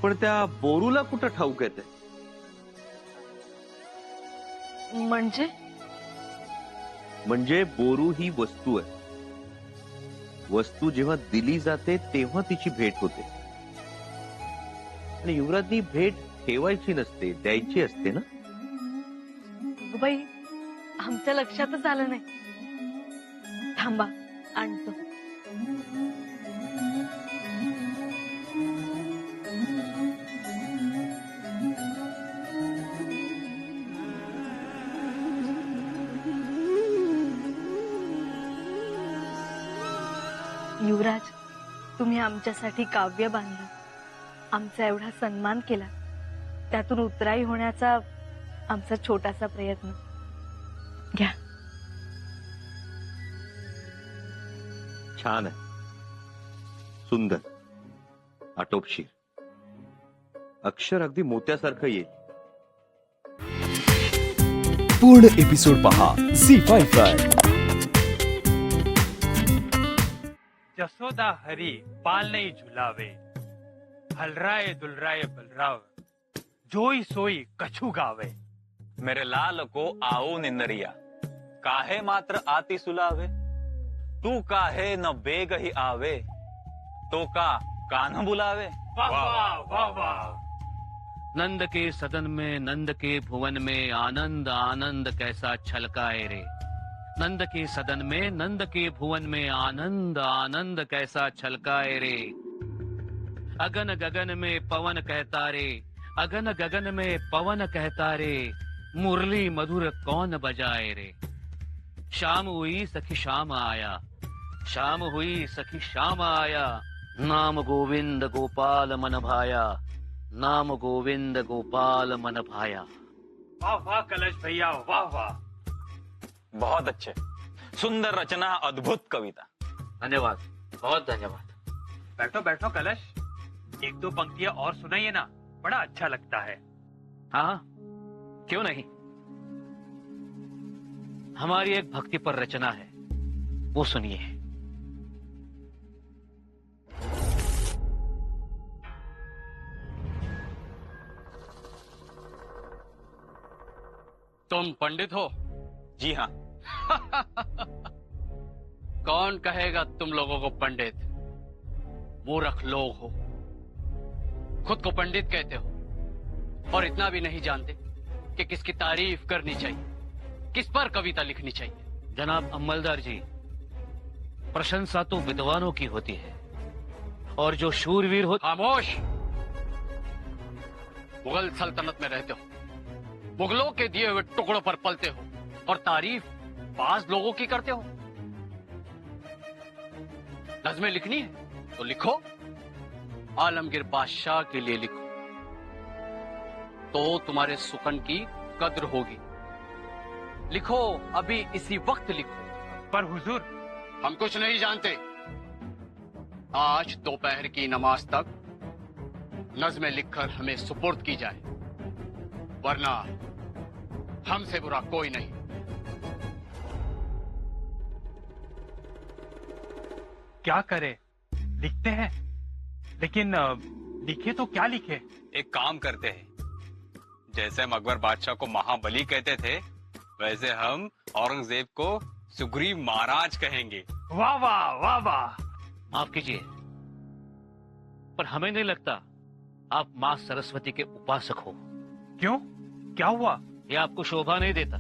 पण त्या बोरूला कुठं ठाऊक येते? म्हणजे बोरू ही वस्तू आहे. वस्तू जेव्हा दिली जाते तेव्हा तिची भेट होते. आणि युवराजनी भेट ठेवायची नसते, द्यायची असते ना. बाई, आमच्या लक्षातच आलं नाही. थांबा, आणतो. युवराज, तुम्ही आमच्यासाठी काव्य बांधलं, आमचा एवढा सन्मान केला, त्यातून उतराई होण्याचा आमचा छोटासा प्रयत्न. घ्या. छान आहे, सुंदर, आटोपशीर, अक्षर अगदी मोत्यासारखं येईल. पूर्ण एपिसोड पहा झी5 वर. जसोदा हरी पाल नहीं झुलावे, हलराए दुलराए बलराव, जोई सोई कछु गावे. मेरे लाल को आओ निंदरिया, काहे मात्र आती सुलावे. तू काहे न बेग ही आवे, तो का कान्ह बुलावे. वाह वाह वाह वाह. नंद के सदन में नंद के भुवन में आनंद आनंद कैसा छलकाए रे. नंद के सदन में नंद के भुवन में आनंद आनंद कैसा छलकाए रे. अगन गगन में पवन कहता रे, अगन गगन में पवन कहता रे, मुरली मधुर कौन बजाए रे. शाम हुई सखी शाम आया, शाम हुई सखी शाम आया, नाम गोविंद गोपाल मन भाया, नाम गोविंद गोपाल मन भाया. वाह वाह कलश भैया, वाह वाह. बहुत अच्छे, सुंदर रचना, अद्भुत कविता. धन्यवाद, बहुत धन्यवाद. बैठो बैठो कलश, एक दो पंक्तियां और सुनाइए ना, बड़ा अच्छा लगता है. हाँ, क्यों नहीं. हमारी एक भक्ति पर रचना है, वो सुनिए. तुम पंडित हो? जी हाँ. कौन कहेगा तुम लोगों को पंडित? मूर्ख लोग हो, खुद को पंडित कहते हो और इतना भी नहीं जानते कि किसकी तारीफ करनी चाहिए, किस पर कविता लिखनी चाहिए. जनाब अमलदार जी, प्रशंसा तो विद्वानों की होती है और जो शूरवीर हो. खामोश. मुगल सल्तनत में रहते हो, मुगलों के दिए हुए टुकड़ों पर पलते हो और तारीफ बाज लोगों की करते हो. नज़्में लिखनी है तो लिखो, आलमगीर बादशाह के लिए लिखो, तो तुम्हारे सुकन की कद्र होगी. लिखो, अभी इसी वक्त लिखो. पर हुजूर, हम कुछ नहीं जानते. आज दोपहर की नमाज तक नज़्में लिखकर हमें सुपुर्द की जाए, वरना हमसे बुरा कोई नहीं. क्या करे, लिखते हैं, लेकिन लिखे तो क्या लिखे. एक काम करते हैं, जैसे हम अकबर बादशाह को महाबली कहते थे, वैसे हम औरंगजेब को सुग्रीव महाराज कहेंगे. वाह वाह वाह वाह. माफ कीजिए, पर हमें नहीं लगता आप मां सरस्वती के उपासक हो. क्यों, क्या हुआ? यह आपको शोभा नहीं देता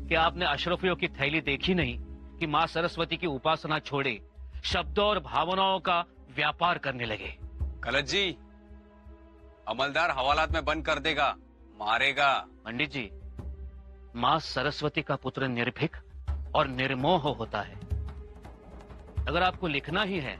कि आपने अशरफियों की थैली देखी नहीं कि मां सरस्वती की उपासना छोड़े शब्दों और भावनाओं का व्यापार करने लगे. कलश जी, अमलदार हवालात में बंद कर देगा, मारेगा. पंडित जी, मां सरस्वती का पुत्र निर्भीक और निर्मोह होता है. अगर आपको लिखना ही है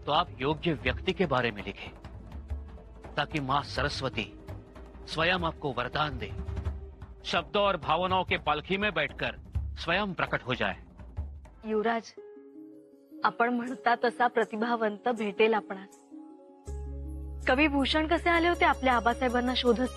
तो आप योग्य व्यक्ति के बारे में लिखें, ताकि मां सरस्वती स्वयं आपको वरदान दे, शब्दों और भावनाओं के पालखी में बैठकर स्वयं प्रकट हो जाए. युवराज, आपण म्हणता तसा प्रतिभावंत भेटेल आपणास. कवी भूषण कसे आले होते आपल्या आबासाहेबांना शोधत?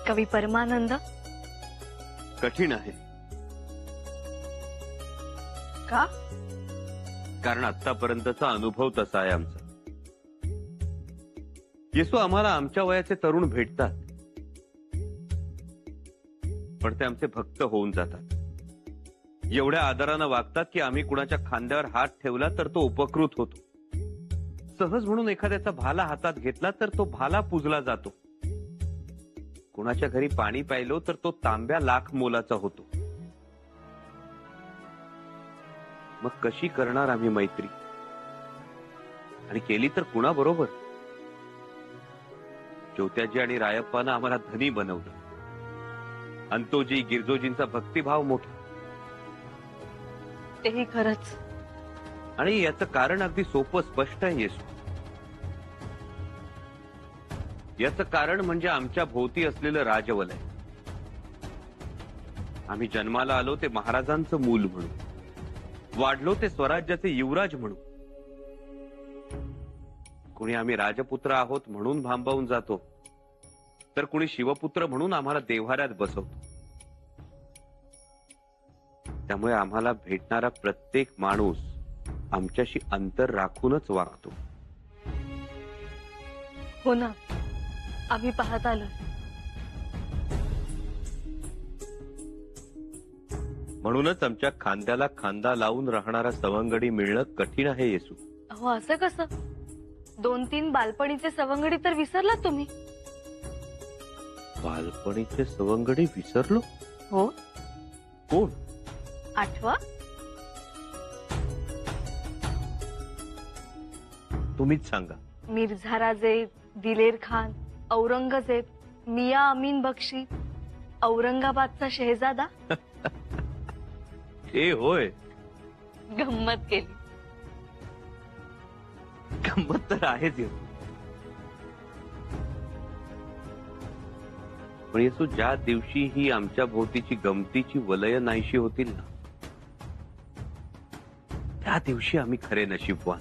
कवी परमानंद? कठीण आहे. का? कारण आतापर्यंतचा अनुभव तसा आहे आमचा. येसू आम्हाला आमच्या वयाचे तरुण भेटतात, पण ते आमचे भक्त होऊन जातात. एवढ्या आदरानं वागतात की आम्ही कुणाच्या खांद्यावर हात ठेवला तर तो उपकृत होतो. सहज म्हणून एखाद्याचा भाला हातात घेतला तर तो भाला पूजला जातो. कुणाच्या घरी पाणी प्यायलो तर तो तांब्या लाख मोलाचा होतो. मग कशी करणार आम्ही मैत्री? आणि केली तर कुणाबरोबर? ज्योत्याजी आणि रायप्पानं आम्हाला धनी बनवलं. अंतोजी गिरजोजींचा भक्तिभाव मोठा. तेही खरंच. आणि याचं कारण अगदी सोपं स्पष्ट आहे येसू. याचं कारण म्हणजे आमच्या भोवती असलेलं राजवलय. आम्ही जन्माला आलो ते महाराजांचं मूल म्हणून, वाढलो ते स्वराज्याचे युवराज म्हणून. कुणी आम्ही राजपुत्र आहोत म्हणून भांबावून जातो, तर कुणी शिवपुत्र म्हणून आम्हाला देव्हाऱ्यात बसवतो. त्यामुळे आम्हाला भेटणारा प्रत्येक माणूस आमच्याशी अंतर राखूनच वागतो. हो ना, आम्ही पाहत आलो. म्हणूनच आमच्या खांद्याला खांदा लावून राहणारा सवंगडी मिळणं कठीण आहे येसू. हो, असं कसं? 2-3 बालपणीचे सवंगडी तर विसरलात तुम्ही. बालपणीचे सवंगडी विसरलो? हो, कोण? आठवा. तुम्हीच सांगा. मिर्झा राजे, दिलेर खान, औरंगजेब, मिया अमीन बक्षी, औरंगाबादचा शहजादा. हे होय, गंमत केली. गंमत तर आहेच येसू. पण येसू, ज्या दिवशी ही आमच्या भोवतीची गमतीची वलय नाहीशी होतील ना, त्या दिवशी आम्ही खरे नशीबवान.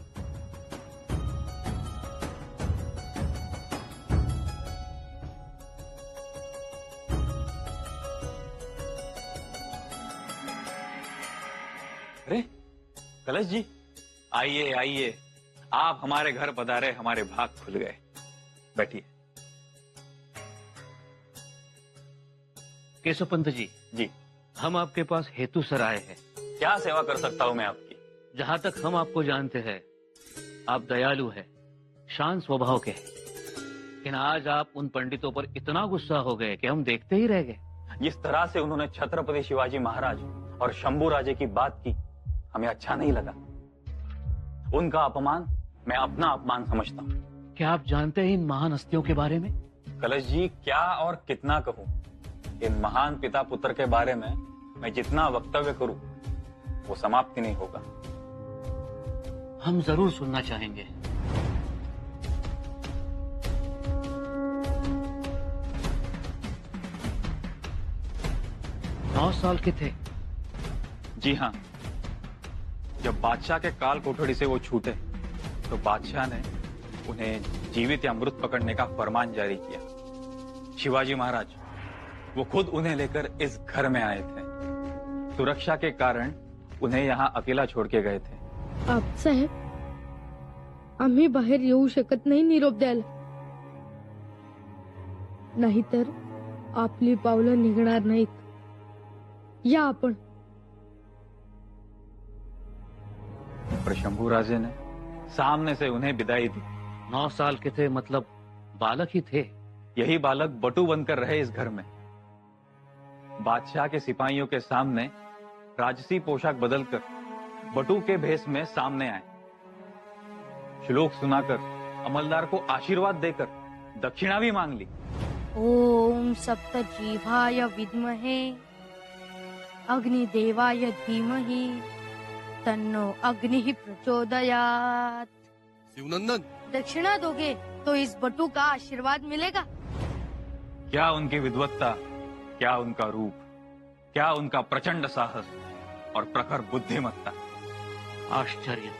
अरे कलश जी, आइए आइए, आप हमारे घर पधारे, हमारे भाग खुल गए. बैठिए. केशव पंत जी, जी, हम आपके पास हेतु सर आए हैं. क्या सेवा कर सकता हूं मैं आपकी? जहां तक हम आपको जानते हैं, आप दयालु हैं, शांत स्वभाव के हैं. लेकिन आज आप उन पंडितों पर इतना गुस्सा हो गए कि हम देखते ही रह गए. जिस तरह से उन्होंने छत्रपति शिवाजी महाराज और शंभू राजे की बात की, हमें अच्छा नहीं लगा. उनका अपमान मैं अपना अपमान समझता हूँ. क्या आप जानते हैं इन महान हस्तियों के बारे में? कलश जी, क्या और कितना कहूँ. इन महान पिता पुत्र के बारे में मैं जितना वक्तव्य करूं वो समाप्ति नहीं होगा. हम जरूर सुनना चाहेंगे. नौ साल के थे. जी हाँ, जब बादशाह के काल कोठड़ी से वो छूटे तो बादशाह ने उन्हें जीवित या मृत पकड़ने का फरमान जारी किया. शिवाजी महाराज वो खुद उन्हें लेकर इस घर में आए थे. सुरक्षा के कारण उन्हें यहाँ अकेला छोड़ के गए थे. साहेब, आम्ही बाहेर येऊ शकत नाही निरोप द्यायला, नाहीतर आपली पावलं निघणार नाहीत. या आपण. पर शंभू राजे ने सामने से उन्हें विदाई दी. 9 साल के थे मतलब बालक ही थे. यही बालक बटू बनकर रहे इस घर में. बादशाह के सिपाहियों के सामने राजसी पोशाक बदलकर बटू के भेष में सामने आए. श्लोक सुनाकर, अमलदार को आशीर्वाद देकर दक्षिणा भी मांग ली. ओम सप्तजीवाय विद्महे अग्निदेवाय धीमहि तन्नो अग्नि प्रचोदयात. शिवनंदन, दक्षिणा दोगे तो इस बटू का आशीर्वाद मिलेगा. क्या उनकी विद्वत्ता, क्या उनका रूप, क्या उनका प्रचंड साहस और प्रखर बुद्धिमत्ता. आश्चर्य.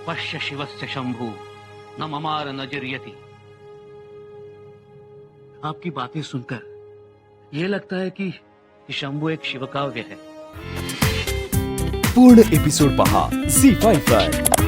पश्य शिवस्य शंभु न ममार नजरियति. आपकी बातें सुनकर ये लगता है कि शंभू एक शिवकाव्य है. पूर्ण एपिसोड पहा झी5 वर.